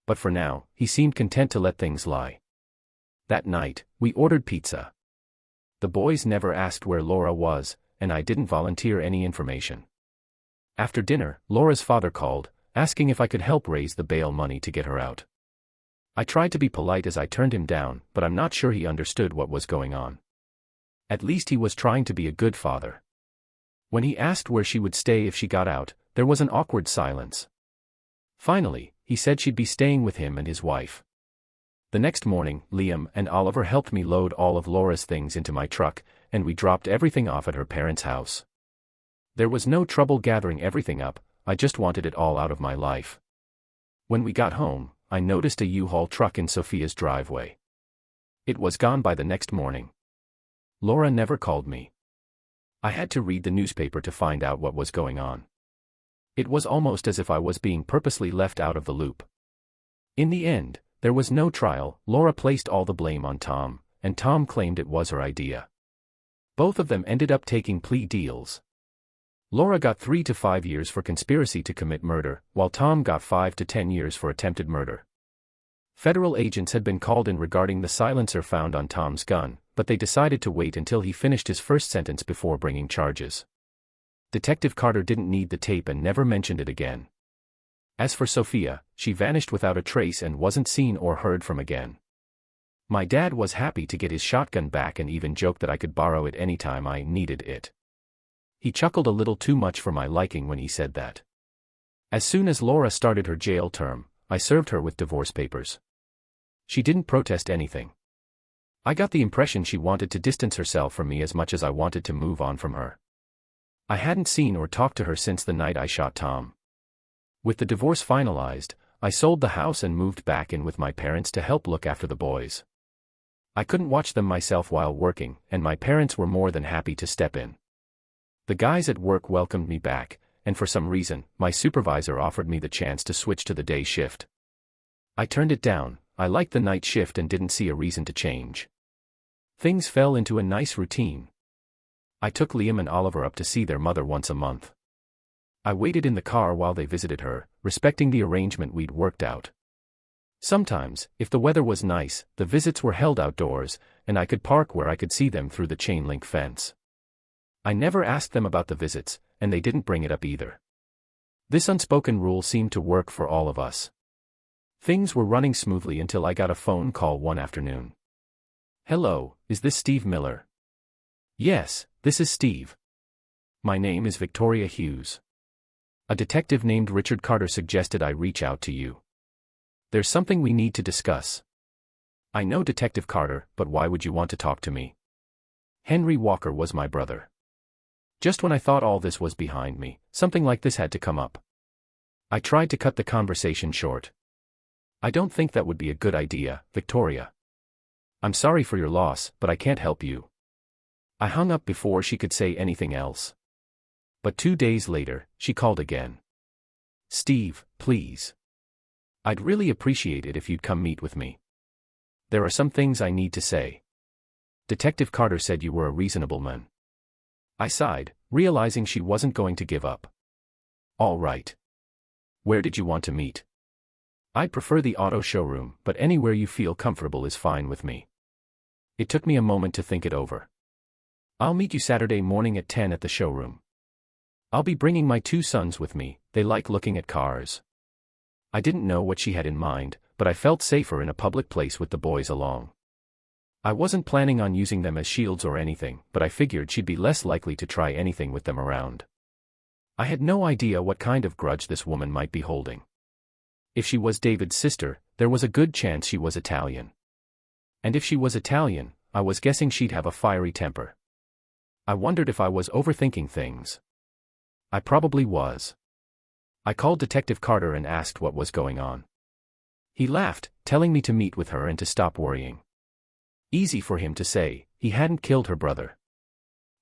But for now, he seemed content to let things lie. That night, we ordered pizza. The boys never asked where Laura was, and I didn't volunteer any information. After dinner, Laura's father called, asking if I could help raise the bail money to get her out. I tried to be polite as I turned him down, but I'm not sure he understood what was going on. At least he was trying to be a good father. When he asked where she would stay if she got out, there was an awkward silence. Finally, he said she'd be staying with him and his wife. The next morning, Liam and Oliver helped me load all of Laura's things into my truck, and we dropped everything off at her parents' house. There was no trouble gathering everything up, I just wanted it all out of my life. When we got home, I noticed a U-Haul truck in Sophia's driveway. It was gone by the next morning. Laura never called me. I had to read the newspaper to find out what was going on. It was almost as if I was being purposely left out of the loop. In the end, there was no trial. Laura placed all the blame on Tom, and Tom claimed it was her idea. Both of them ended up taking plea deals. Laura got 3 to 5 years for conspiracy to commit murder, while Tom got 5 to 10 years for attempted murder. Federal agents had been called in regarding the silencer found on Tom's gun, but they decided to wait until he finished his first sentence before bringing charges. Detective Carter didn't need the tape and never mentioned it again. As for Sophia, she vanished without a trace and wasn't seen or heard from again. My dad was happy to get his shotgun back and even joked that I could borrow it anytime I needed it. He chuckled a little too much for my liking when he said that. As soon as Laura started her jail term, I served her with divorce papers. She didn't protest anything. I got the impression she wanted to distance herself from me as much as I wanted to move on from her. I hadn't seen or talked to her since the night I shot Tom. With the divorce finalized, I sold the house and moved back in with my parents to help look after the boys. I couldn't watch them myself while working, and my parents were more than happy to step in. The guys at work welcomed me back, and for some reason, my supervisor offered me the chance to switch to the day shift. I turned it down. I liked the night shift and didn't see a reason to change. Things fell into a nice routine. I took Liam and Oliver up to see their mother once a month. I waited in the car while they visited her, respecting the arrangement we'd worked out. Sometimes, if the weather was nice, the visits were held outdoors, and I could park where I could see them through the chain-link fence. I never asked them about the visits, and they didn't bring it up either. This unspoken rule seemed to work for all of us. Things were running smoothly until I got a phone call one afternoon. "Hello, is this Steve Miller?" "Yes, this is Steve. My name is Victoria Hughes. A detective named Richard Carter suggested I reach out to you. There's something we need to discuss." "I know Detective Carter, but why would you want to talk to me?" Henry Walker was my brother. Just when I thought all this was behind me, something like this had to come up. I tried to cut the conversation short. "I don't think that would be a good idea, Victoria. I'm sorry for your loss, but I can't help you." I hung up before she could say anything else. But 2 days later, she called again. "Steve, please. I'd really appreciate it if you'd come meet with me. There are some things I need to say. Detective Carter said you were a reasonable man." I sighed, realizing she wasn't going to give up. "All right. Where did you want to meet?" "I'd prefer the auto showroom, but anywhere you feel comfortable is fine with me." It took me a moment to think it over. "I'll meet you Saturday morning at 10 at the showroom. I'll be bringing my 2 sons with me, they like looking at cars." I didn't know what she had in mind, but I felt safer in a public place with the boys along. I wasn't planning on using them as shields or anything, but I figured she'd be less likely to try anything with them around. I had no idea what kind of grudge this woman might be holding. If she was David's sister, there was a good chance she was Italian. And if she was Italian, I was guessing she'd have a fiery temper. I wondered if I was overthinking things. I probably was. I called Detective Carter and asked what was going on. He laughed, telling me to meet with her and to stop worrying. Easy for him to say, he hadn't killed her brother.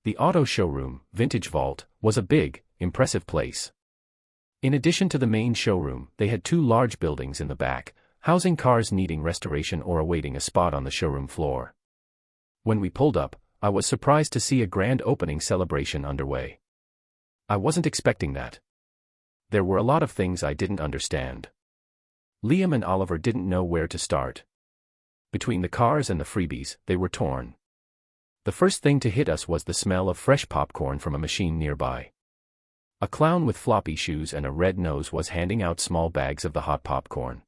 The auto showroom, Vintage Vault, was a big, impressive place. In addition to the main showroom, they had 2 large buildings in the back, housing cars needing restoration or awaiting a spot on the showroom floor. When we pulled up, I was surprised to see a grand opening celebration underway. I wasn't expecting that. There were a lot of things I didn't understand. Liam and Oliver didn't know where to start. Between the cars and the freebies, they were torn. The first thing to hit us was the smell of fresh popcorn from a machine nearby. A clown with floppy shoes and a red nose was handing out small bags of the hot popcorn.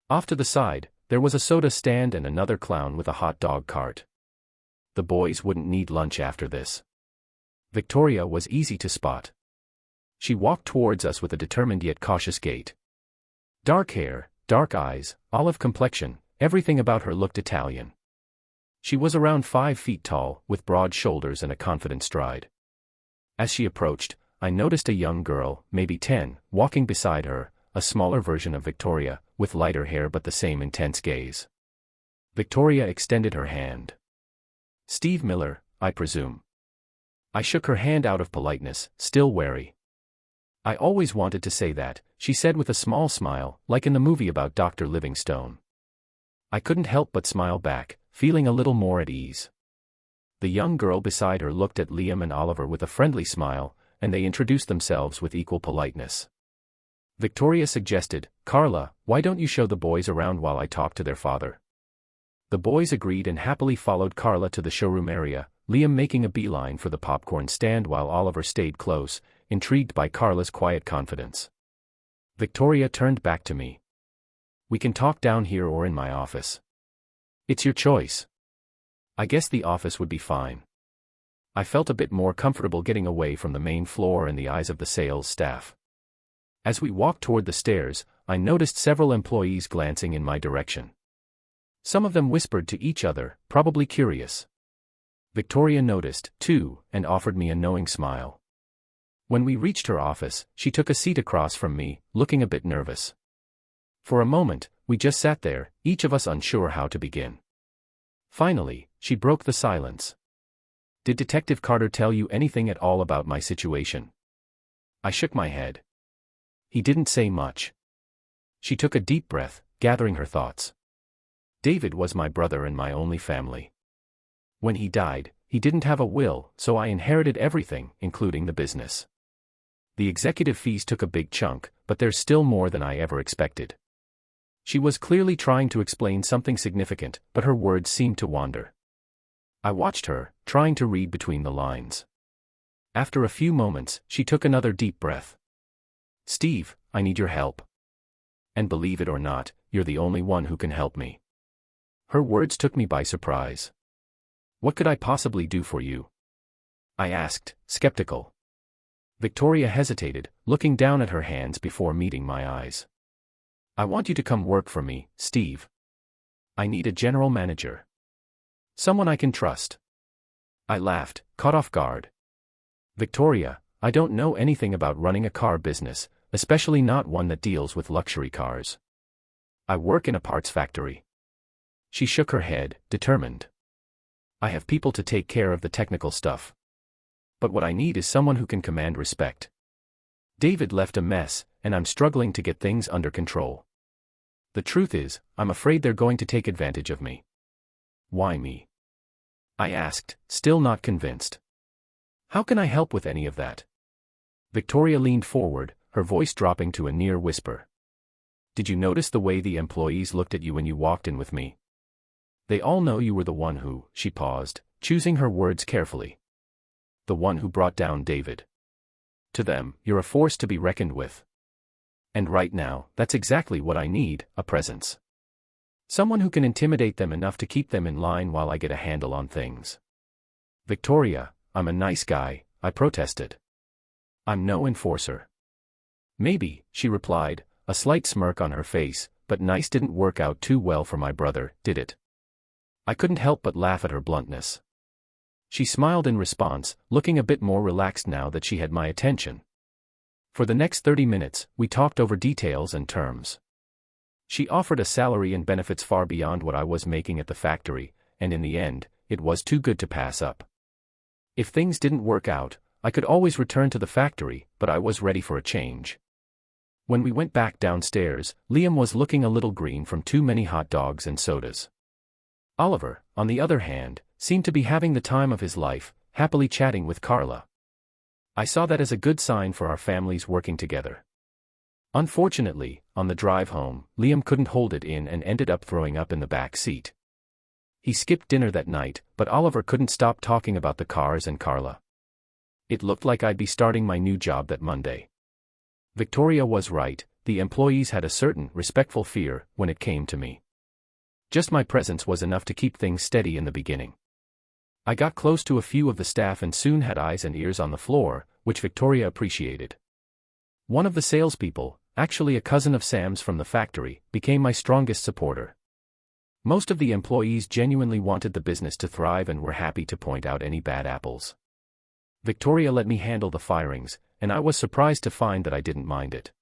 Off to the side, there was a soda stand and another clown with a hot dog cart. The boys wouldn't need lunch after this. Victoria was easy to spot. She walked towards us with a determined yet cautious gait. Dark hair, dark eyes, olive complexion, everything about her looked Italian. She was around 5 feet tall, with broad shoulders and a confident stride. As she approached, I noticed a young girl, maybe 10, walking beside her, a smaller version of Victoria, with lighter hair but the same intense gaze. Victoria extended her hand. "Steve Miller, I presume." I shook her hand out of politeness, still wary. "I always wanted to say that," she said with a small smile, like in the movie about Dr. Livingstone. I couldn't help but smile back, feeling a little more at ease. The young girl beside her looked at Liam and Oliver with a friendly smile, and they introduced themselves with equal politeness. Victoria suggested, "Carla, why don't you show the boys around while I talk to their father?" The boys agreed and happily followed Carla to the showroom area, Liam making a beeline for the popcorn stand while Oliver stayed close, intrigued by Carla's quiet confidence. Victoria turned back to me. "We can talk down here or in my office. It's your choice." I guess the office would be fine. I felt a bit more comfortable getting away from the main floor and the eyes of the sales staff. As we walked toward the stairs, I noticed several employees glancing in my direction. Some of them whispered to each other, probably curious. Victoria noticed, too, and offered me a knowing smile. When we reached her office, she took a seat across from me, looking a bit nervous. For a moment, we just sat there, each of us unsure how to begin. Finally, she broke the silence. "Did Detective Carter tell you anything at all about my situation?" I shook my head. "He didn't say much." She took a deep breath, gathering her thoughts. "David was my brother and my only family. When he died, he didn't have a will, so I inherited everything, including the business. The executive fees took a big chunk, but there's still more than I ever expected. She was clearly trying to explain something significant, but her words seemed to wander. I watched her, trying to read between the lines. After a few moments, she took another deep breath. "Steve, I need your help. And believe it or not, you're the only one who can help me." Her words took me by surprise. "What could I possibly do for you?" I asked, skeptical. Victoria hesitated, looking down at her hands before meeting my eyes. "I want you to come work for me, Steve. I need a general manager. Someone I can trust." I laughed, caught off guard. "Victoria, I don't know anything about running a car business, especially not one that deals with luxury cars. I work in a parts factory." She shook her head, determined. "I have people to take care of the technical stuff. But what I need is someone who can command respect. David left a mess, and I'm struggling to get things under control. The truth is, I'm afraid they're going to take advantage of me." "Why me?" I asked, still not convinced. "How can I help with any of that?" Victoria leaned forward, her voice dropping to a near whisper. "Did you notice the way the employees looked at you when you walked in with me? They all know you were the one who," she paused, choosing her words carefully. "The one who brought down David. To them, you're a force to be reckoned with. And right now, that's exactly what I need, a presence. Someone who can intimidate them enough to keep them in line while I get a handle on things." "Victoria, I'm a nice guy," I protested. "I'm no enforcer." "Maybe," she replied, a slight smirk on her face, "but nice didn't work out too well for my brother, did it?" I couldn't help but laugh at her bluntness. She smiled in response, looking a bit more relaxed now that she had my attention. For the next 30 minutes, we talked over details and terms. She offered a salary and benefits far beyond what I was making at the factory, and in the end, it was too good to pass up. If things didn't work out, I could always return to the factory, but I was ready for a change. When we went back downstairs, Liam was looking a little green from too many hot dogs and sodas. Oliver, on the other hand, seemed to be having the time of his life, happily chatting with Carla. I saw that as a good sign for our families working together. Unfortunately, on the drive home, Liam couldn't hold it in and ended up throwing up in the back seat. He skipped dinner that night, but Oliver couldn't stop talking about the cars and Carla. It looked like I'd be starting my new job that Monday. Victoria was right, the employees had a certain respectful fear when it came to me. Just my presence was enough to keep things steady in the beginning. I got close to a few of the staff and soon had eyes and ears on the floor, which Victoria appreciated. One of the salespeople, actually a cousin of Sam's from the factory, became my strongest supporter. Most of the employees genuinely wanted the business to thrive and were happy to point out any bad apples. Victoria let me handle the firings, and I was surprised to find that I didn't mind it.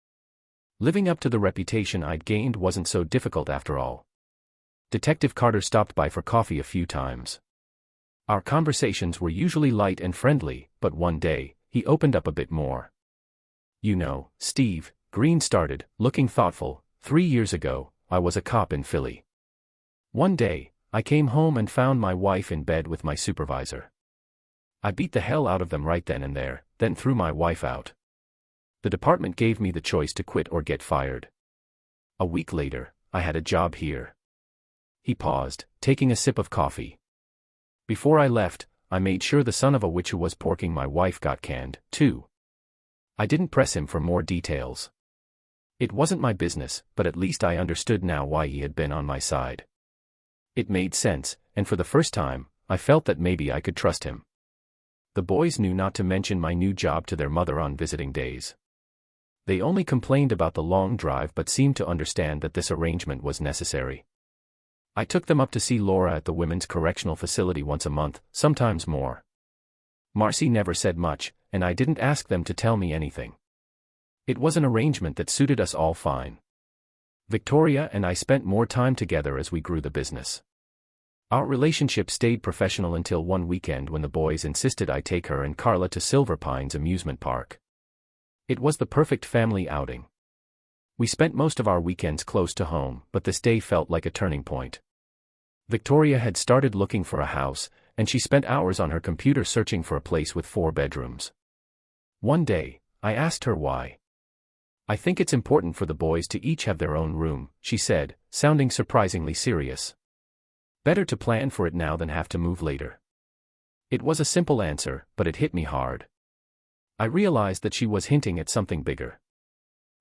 Living up to the reputation I'd gained wasn't so difficult after all. Detective Carter stopped by for coffee a few times. Our conversations were usually light and friendly, but one day, he opened up a bit more. "You know, Steve," Green started, looking thoughtful, 3 years ago, I was a cop in Philly. One day, I came home and found my wife in bed with my supervisor. I beat the hell out of them right then and there, then threw my wife out. The department gave me the choice to quit or get fired. A week later, I had a job here." He paused, taking a sip of coffee. "Before I left, I made sure the son of a witch who was porking my wife got canned, too." I didn't press him for more details. It wasn't my business, but at least I understood now why he had been on my side. It made sense, and for the first time, I felt that maybe I could trust him. The boys knew not to mention my new job to their mother on visiting days. They only complained about the long drive but seemed to understand that this arrangement was necessary. I took them up to see Laura at the women's correctional facility once a month, sometimes more. Marcy never said much, and I didn't ask them to tell me anything. It was an arrangement that suited us all fine. Victoria and I spent more time together as we grew the business. Our relationship stayed professional until one weekend when the boys insisted I take her and Carla to Silver Pines amusement park. It was the perfect family outing. We spent most of our weekends close to home, but this day felt like a turning point. Victoria had started looking for a house, and she spent hours on her computer searching for a place with 4 bedrooms. One day, I asked her why. I think it's important for the boys to each have their own room, she said, sounding surprisingly serious. Better to plan for it now than have to move later. It was a simple answer, but it hit me hard. I realized that she was hinting at something bigger.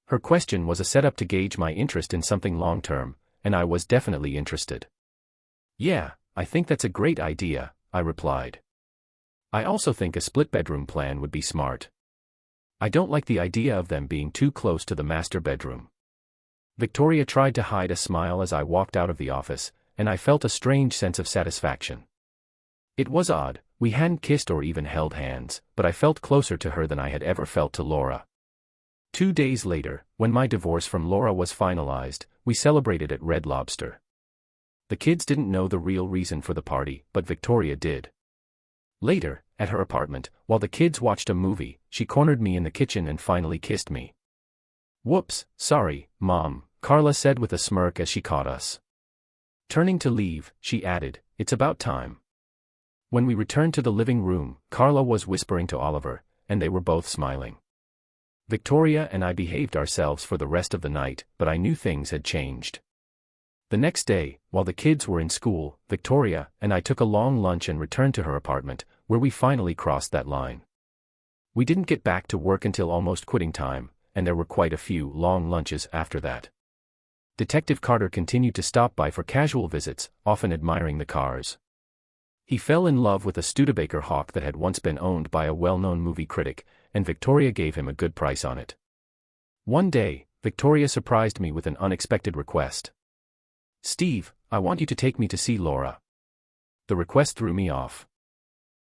Her question was a setup to gauge my interest in something long-term, and I was definitely interested. Yeah, I think that's a great idea, I replied. I also think a split-bedroom plan would be smart. I don't like the idea of them being too close to the master bedroom. Victoria tried to hide a smile as I walked out of the office, and I felt a strange sense of satisfaction. It was odd, we hadn't kissed or even held hands, but I felt closer to her than I had ever felt to Laura. 2 days later, when my divorce from Laura was finalized, we celebrated at Red Lobster. The kids didn't know the real reason for the party, but Victoria did. Later, at her apartment, while the kids watched a movie, she cornered me in the kitchen and finally kissed me. "Whoops, sorry, Mom," Carla said with a smirk as she caught us. Turning to leave, she added, "It's about time." When we returned to the living room, Carla was whispering to Oliver, and they were both smiling. Victoria and I behaved ourselves for the rest of the night, but I knew things had changed. The next day, while the kids were in school, Victoria and I took a long lunch and returned to her apartment, where we finally crossed that line. We didn't get back to work until almost quitting time, and there were quite a few long lunches after that. Detective Carter continued to stop by for casual visits, often admiring the cars. He fell in love with a Studebaker Hawk that had once been owned by a well-known movie critic, and Victoria gave him a good price on it. One day, Victoria surprised me with an unexpected request. "Steve, I want you to take me to see Laura." The request threw me off.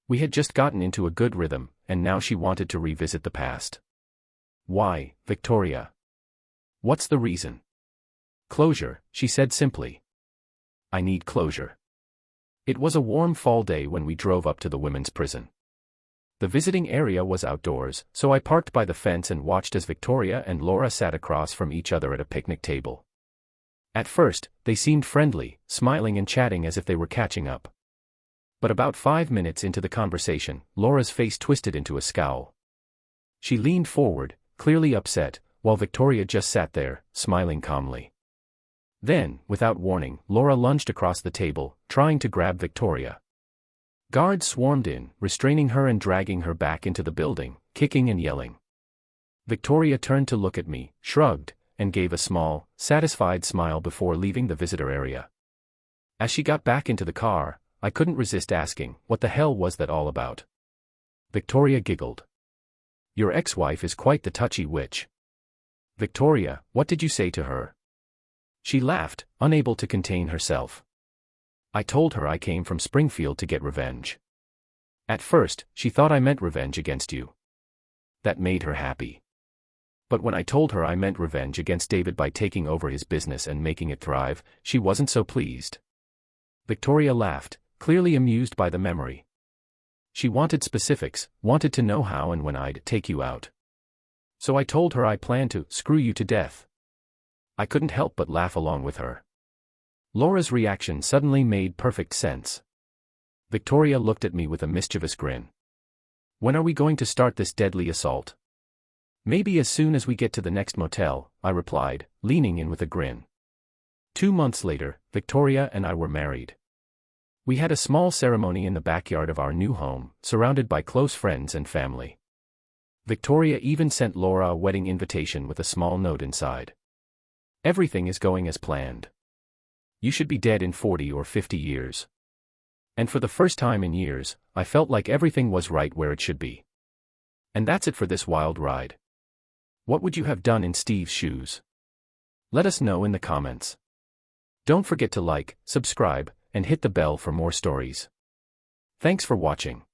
We had just gotten into a good rhythm, and now she wanted to revisit the past. "Why, Victoria? What's the reason?" "Closure," she said simply. "I need closure." It was a warm fall day when we drove up to the women's prison. The visiting area was outdoors, so I parked by the fence and watched as Victoria and Laura sat across from each other at a picnic table. At first, they seemed friendly, smiling and chatting as if they were catching up. But about 5 minutes into the conversation, Laura's face twisted into a scowl. She leaned forward, clearly upset, while Victoria just sat there, smiling calmly. Then, without warning, Laura lunged across the table, trying to grab Victoria. Guards swarmed in, restraining her and dragging her back into the building, kicking and yelling. Victoria turned to look at me, shrugged, and gave a small, satisfied smile before leaving the visitor area. As she got back into the car, I couldn't resist asking, what the hell was that all about? Victoria giggled. "Your ex-wife is quite the touchy witch." "Victoria, what did you say to her?" She laughed, unable to contain herself. "I told her I came from Springfield to get revenge." "At first, she thought I meant revenge against you." That made her happy. "But when I told her I meant revenge against David by taking over his business and making it thrive, she wasn't so pleased." Victoria laughed, clearly amused by the memory. "She wanted specifics, wanted to know how and when I'd take you out. So I told her I planned to screw you to death." I couldn't help but laugh along with her. Laura's reaction suddenly made perfect sense. Victoria looked at me with a mischievous grin. "When are we going to start this deadly assault?" "Maybe as soon as we get to the next motel," I replied, leaning in with a grin. 2 months later, Victoria and I were married. We had a small ceremony in the backyard of our new home, surrounded by close friends and family. Victoria even sent Laura a wedding invitation with a small note inside. "Everything is going as planned. You should be dead in 40 or 50 years." And for the first time in years, I felt like everything was right where it should be. And that's it for this wild ride. What would you have done in Steve's shoes? Let us know in the comments. Don't forget to like, subscribe, and hit the bell for more stories. Thanks for watching.